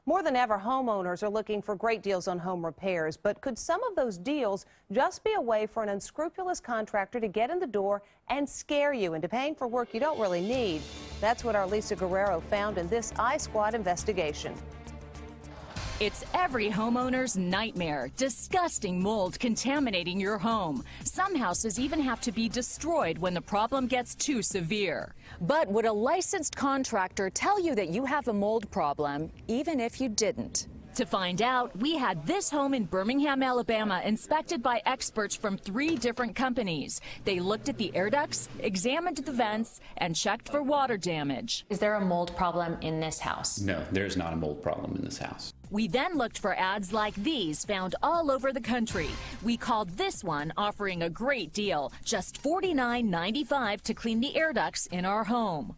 More than ever, homeowners are looking for great deals on home repairs, but could some of those deals just be a way for an unscrupulous contractor to get in the door and scare you into paying for work you don't really need? That's what our Lisa Guerrero found in this iSquad investigation. It's every homeowner's nightmare. Disgusting mold contaminating your home. Some houses even have to be destroyed when the problem gets too severe. But would a licensed contractor tell you that you have a mold problem, even if you didn't? To find out, we had this home in Birmingham, Alabama, inspected by experts from 3 different companies. They looked at the air ducts, examined the vents, and checked for water damage. Is there a mold problem in this house? No, there's not a mold problem in this house. We then looked for ads like these found all over the country. We called this one offering a great deal, just $49.95 to clean the air ducts in our home.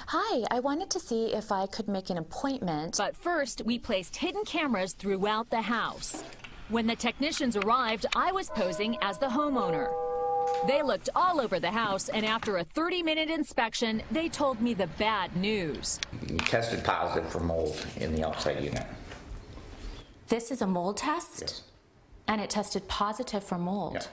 Hi, I wanted to see if I could make an appointment. But first, we placed hidden cameras throughout the house. When the technicians arrived, I was posing as the homeowner. They looked all over the house, and after a 30-minute inspection, they told me the bad news. You tested positive for mold in the outside unit. This is a mold test? Yes. And it tested positive for mold? Yeah.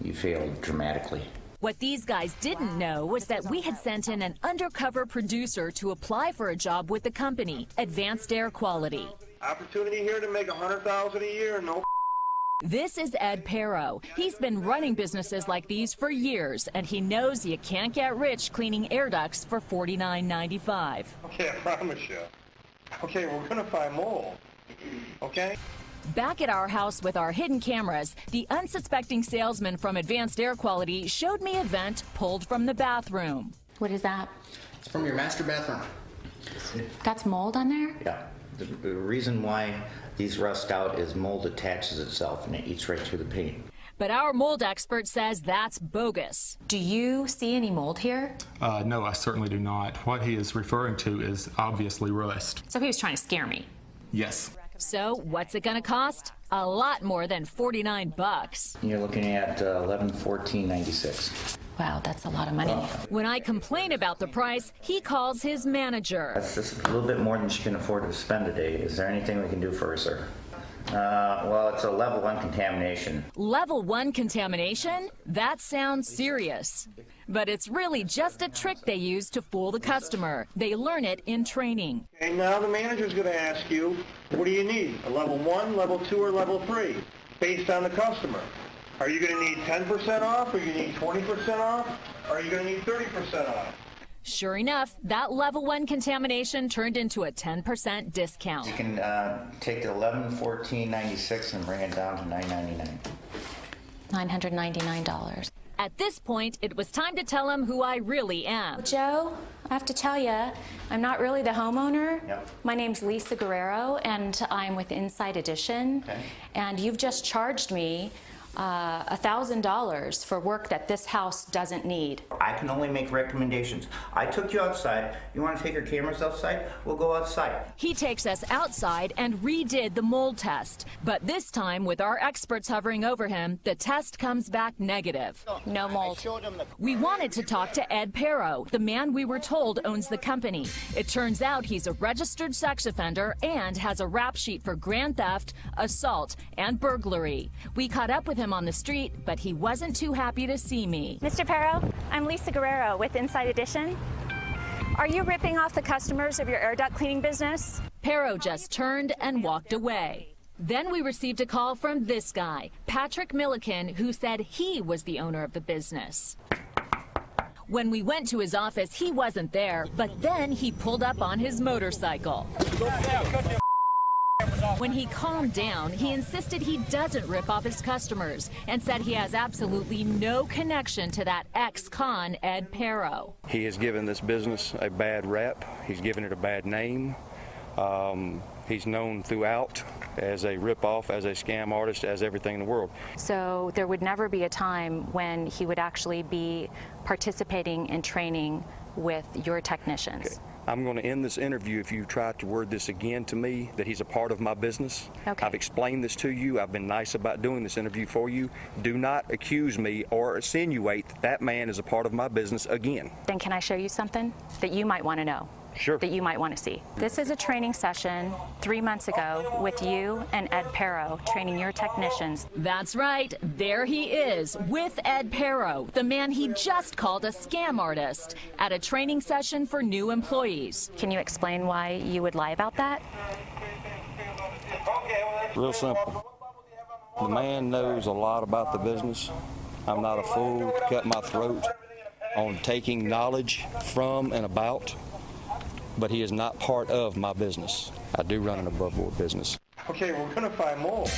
You failed dramatically. What these guys didn't know was that we had sent in an undercover producer to apply for a job with the company, Advanced Air Quality. Opportunity here to make $100,000 a year, no. This is Ed Perro. He's been running businesses like these for years, and he knows you can't get rich cleaning air ducts for $49.95. Okay, I promise you. Okay, we're gonna find mold. Okay? Back at our house with our hidden cameras, the unsuspecting salesman from Advanced Air Quality showed me a vent pulled from the bathroom. What is that? It's from your master bathroom. That's mold on there? Yeah. The reason why these rust out is mold attaches itself and it eats right through the paint. But our mold expert says that's bogus. Do you see any mold here? No, I certainly do not. What he is referring to is obviously rust. So he was trying to scare me? Yes. So what's it going to cost? A lot more than $49. You're looking at $1114.96. Wow, that's a lot of money. When I complain about the price, he calls his manager. That's just a little bit more than she can afford to spend a day. Is there anything we can do for her, sir? Well, it's a level 1 contamination. Level 1 contamination? That sounds serious. But it's really just a trick they use to fool the customer. They learn it in training. Okay, now the manager's gonna ask you, what do you need? A level 1, level 2, or level 3? Based on the customer. Are you gonna need 10% off, or you need 20% off? Or are you gonna need 30% off? Sure enough, that level 1 contamination turned into a 10% discount. You can take the $1114.96 and bring it down to $999. $999. At this point, it was time to tell him who I really am. Joe, I have to tell you, I'm not really the homeowner. Yep. My name's Lisa Guerrero, and I'm with Inside Edition. Okay. And you've just charged me $1,000 for work that this house doesn't need. I can only make recommendations. I took you outside. You want to take your cameras outside? We'll go outside. He takes us outside and redid the mold test. But this time, with our experts hovering over him, the test comes back negative. No mold. We wanted to talk to Ed Perro, the man we were told owns the company. It turns out he's a registered sex offender and has a rap sheet for grand theft, assault, and burglary. We caught up with him on the street, but he wasn't too happy to see me. Mr. Perro, I'm Lisa Guerrero with Inside Edition. Are you ripping off the customers of your air duct cleaning business? Perro just turned and walked away. Then we received a call from this guy, Patrick Milliken, who said he was the owner of the business. When we went to his office, he wasn't there, but then he pulled up on his motorcycle. When he calmed down, he insisted he doesn't rip off his customers and said he has absolutely no connection to that ex-con Ed Perro. He has given this business a bad rep. He's given it a bad name. He's known throughout as a rip-off, as a scam artist, as everything in the world. So there would never be a time when he would actually be participating in training with your technicians. Okay. I'm going to end this interview if you try to word this again to me, that he's a part of my business. Okay. I've explained this to you. I've been nice about doing this interview for you. Do not accuse me or insinuate that that man is a part of my business again. Then can I show you something that you might want to know? Sure. that you might want to see. This is a training session 3 months ago with you and Ed Perro training your technicians. That's right. There he is with Ed Perro, the man he just called a scam artist, at a training session for new employees. Can you explain why you would lie about that? Real simple. The man knows a lot about the business. I'm not a fool to cut my throat on taking knowledge from and about, but he is not part of my business. I do run an above board business. Okay, we're going to find mold.